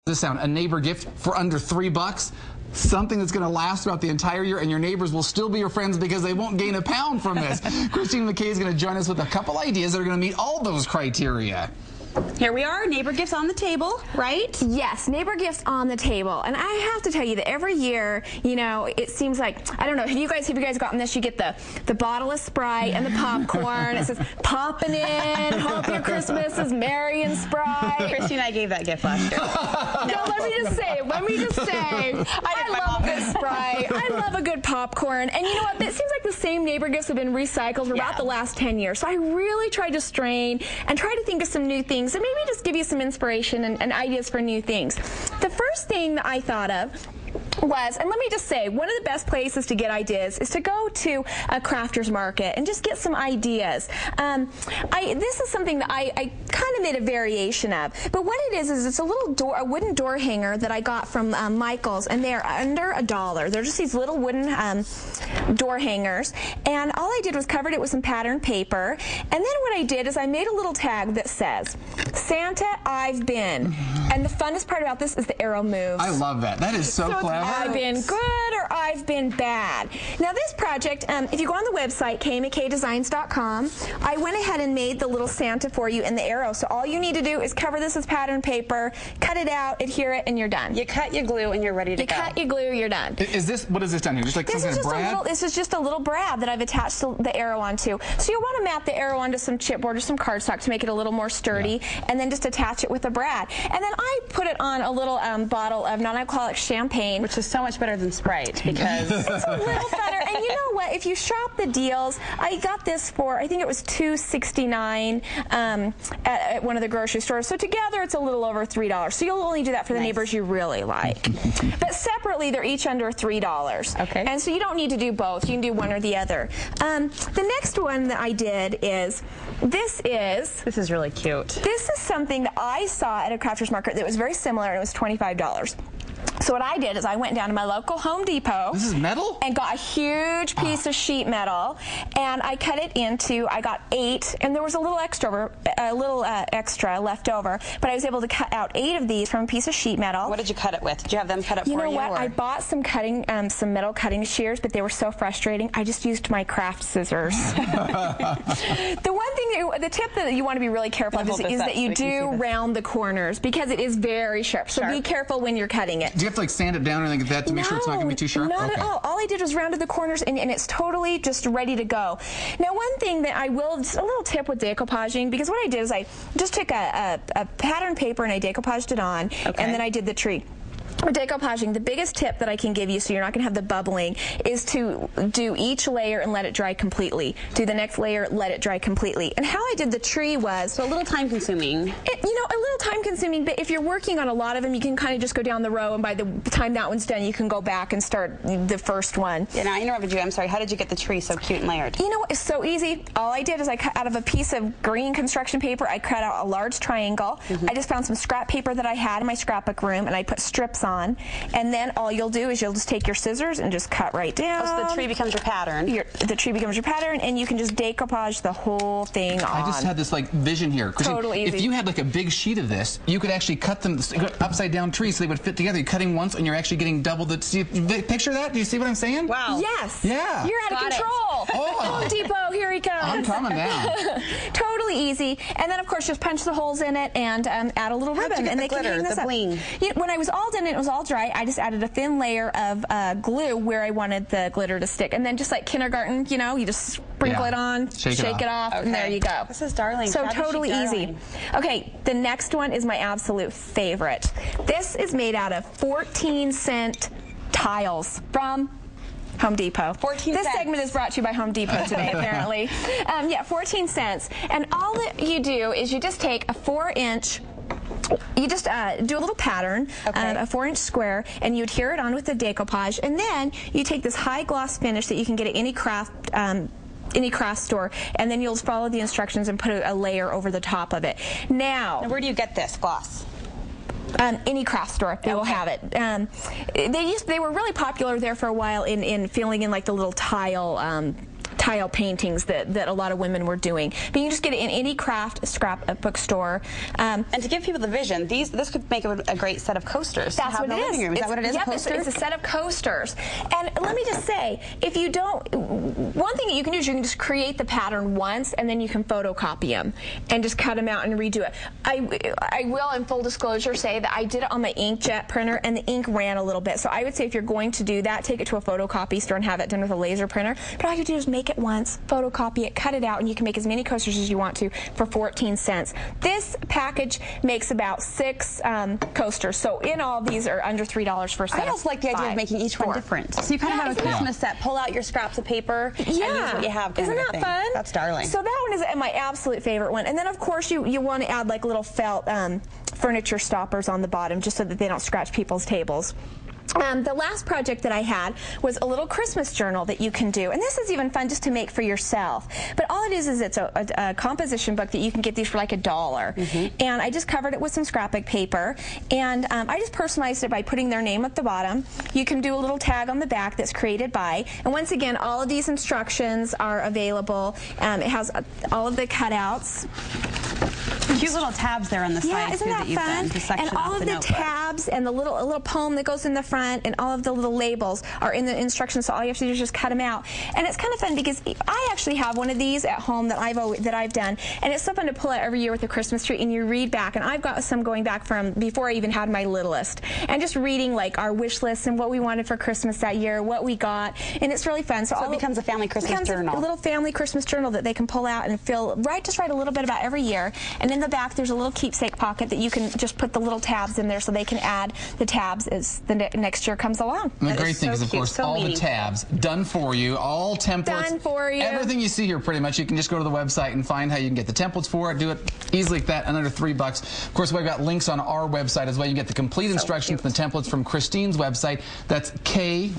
This sound, a neighbor gift for under $3. Something that's going to last throughout the entire year, and your neighbors will still be your friends because they won't gain a pound from this. Kristine McKay is going to join us with a couple ideas that are going to meet all those criteria. Here we are, neighbor gifts on the table, right? Yes, neighbor gifts on the table. And I have to tell you that every year, you know, it seems like, I don't know, have you guys gotten this? You get the bottle of Sprite and the popcorn. It says, popping in, hope your Christmas is merry and Sprite. Kristine and I gave that gift last year. No, let me just say, I love a good Sprite. I love a good popcorn. And you know what? It seems like the same neighbor gifts have been recycled for about the last 10 years. So I really tried to strain and try to think of some new things and maybe just give you some inspiration and ideas for new things. The first thing that I thought of was, and let me just say, one of the best places to get ideas is to go to a crafter's market and just get some ideas. This is something that I kind of made a variation of, but what it is it's a little a wooden door hanger that I got from Michael's, and they're under $1. They're just these little wooden door hangers, and all I did was covered it with some patterned paper, and then what I did is I made a little tag that says, Santa, I've been. And the funnest part about this is the arrow moves. I love that. That is so clever. I've been good or I've been bad. Now this project, if you go on the website, kmckdesigns.com, I went ahead and made the little Santa for you in the arrow. So all you need to do is cover this with patterned paper, cut it out, adhere it, and you're done. You cut, you glue, and you're ready to go. You cut, you glue, you're done. What is this down here? Just like some kind of brad? This is just a little brad that I've attached the arrow onto. So you'll want to map the arrow onto some chipboard or some cardstock to make it a little more sturdy, and then just attach it with a brad. And then I put it on a little bottle of non-alcoholic champagne, which is so much better than Sprite because it's a little better. And you know what? If you shop the deals, I got this for, I think it was $2.69 at one of the grocery stores. So together it's a little over $3. So you'll only do that for the neighbors you really like. But separately, they're each under $3. Okay. And so you don't need to do both. You can do one or the other. The next one that I did is, this is really cute. This is something that I saw at a crafter's market that was very similar, and it was $25. So what I did is I went down to my local Home Depot. This is metal? And got a huge piece of sheet metal, and I cut it into, I got 8, and there was a little extra left over, but I was able to cut out 8 of these from a piece of sheet metal. What did you cut it with? Did you have them cut it for you? You know what? I bought some some metal cutting shears, but they were so frustrating. I just used my craft scissors. The one thing, the tip that you want to be really careful of is that you do round the corners, because it is very sharp. So be careful when you're cutting it. Do you have to like sand it down or anything like that to make sure it's not going to be too sharp? Not at all. All I did was rounded the corners, and it's totally just ready to go. Now, one thing that I will, just a little tip with decoupaging, because what I did is I just took a pattern paper and I decoupaged it on, and then I did the tree. With decoupaging, the biggest tip that I can give you so you're not going to have the bubbling is to do each layer and let it dry completely. Do the next layer, let it dry completely. And how I did the tree was... So a little time consuming. You know, a little time consuming, but if you're working on a lot of them, you can kind of just go down the row, and by the time that one's done, you can go back and start the first one. Yeah, no, I interrupted you. I'm sorry. How did you get the tree so cute and layered? You know what? It's so easy. All I did is I cut out of a piece of green construction paper, I cut out a large triangle. I just found some scrap paper that I had in my scrapbook room, and I put strips on. And then all you'll do is you'll just take your scissors and just cut right down. So the tree becomes your pattern. The tree becomes your pattern, and you can just decoupage the whole thing on. I just had this like vision here. Totally easy. If you had like a big sheet of this, you could actually cut them upside down trees so they would fit together. You're cutting once, and you're actually getting double the. Picture that? Do you see what I'm saying? Wow. Yes. Yeah. You're out of control. Home Depot, here he comes. I'm coming down. Totally easy. And then of course just punch the holes in it and add a little ribbon, and they can hang this up. Bling. When I was all done and it was all dry, I just added a thin layer of glue where I wanted the glitter to stick, and then just like kindergarten, you know, you just sprinkle it on, shake it off, and there you go. This is darling. So totally easy. Okay, the next one is my absolute favorite. This is made out of 14-cent tiles from Home Depot. 14 This cents. segment is brought to you by Home Depot today, apparently. Yeah, 14 cents. And all that you do is you just take a 4-inch, you just do a little pattern, a 4-inch square, and you adhere it on with the decoupage, and then you take this high gloss finish that you can get at any craft store, and then you'll follow the instructions and put a layer over the top of it. Now, where do you get this gloss? Any craft store, they will have it. They were really popular there for a while in filling in like the little tile tile paintings that a lot of women were doing. But you can just get it in any craft scrapbook store. And to give people the vision, this could make a great set of coasters. That's what it is. Living room. Is that what it is? Yep, a coaster? it's a set of coasters. And let me just say, if you don't, one thing that you can do is you can just create the pattern once, and then you can photocopy them and just cut them out and redo it. I will, in full disclosure, say that I did it on my inkjet printer, and the ink ran a little bit. So I would say if you're going to do that, take it to a photocopy store and have it done with a laser printer. But all you do is make it once, photocopy it, cut it out, and you can make as many coasters as you want to for 14 cents. This package makes about 6 coasters. So in all, these are under $3 for a set. I also like the idea of making each one different. So you kind of have a Christmas set. Pull out your scraps of paper and use what you have. Isn't that fun? That's darling. So that one is my absolute favorite one. And then, of course, you want to add like little felt furniture stoppers on the bottom just so that they don't scratch people's tables. The last project that I had was a little Christmas journal that you can do, and this is even fun just to make for yourself. But all it is it's a composition book that you can get these for like $1. And I just covered it with some scrapbook paper, and I just personalized it by putting their name at the bottom. You can do a little tag on the back that's created by, and once again, all of these instructions are available. It has all of the cutouts. Cute little tabs there on the side, isn't that fun? And all of the tabs and the little poem that goes in the front and all of the little labels are in the instructions, so all you have to do is just cut them out. And it's kind of fun because I actually have one of these at home that I've done, and it's so fun to pull out every year with the Christmas tree, and you read back, and I've got some going back from before I even had my littlest, and just reading like our wish list and what we wanted for Christmas that year, what we got, and it's really fun. So it becomes a family Christmas journal. A little family Christmas journal that they can pull out and just write a little bit about every year. And in the back there's a little keepsake pocket that you can just put the little tabs in there so they can add the tabs as the next year comes along. And the great thing is, of course, all the tabs done for you, all templates. Done for you. Everything you see here, pretty much, you can just go to the website and find how you can get the templates for it. Do it easily like that, and under $3. Of course, we've got links on our website as well. You get the complete instructions and the templates from Kristine's website. That's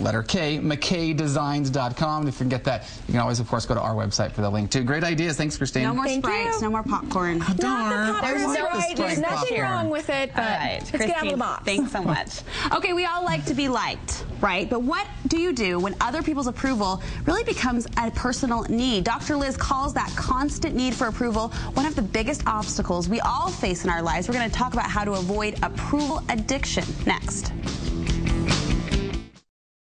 letter K, McKayDesigns.com. If you can get that, you can always, of course, go to our website for the link, too. Great ideas. Thanks, Kristine. No more Sprites, no more popcorn. Oh, darn. There's nothing wrong with it, but let's get out of the box. Thanks so much. Okay, we all like to be liked, right? But what do you do when other people's approval really becomes a personal need? Dr. Liz calls that constant need for approval one of the biggest obstacles we all face in our lives. We're going to talk about how to avoid approval addiction next.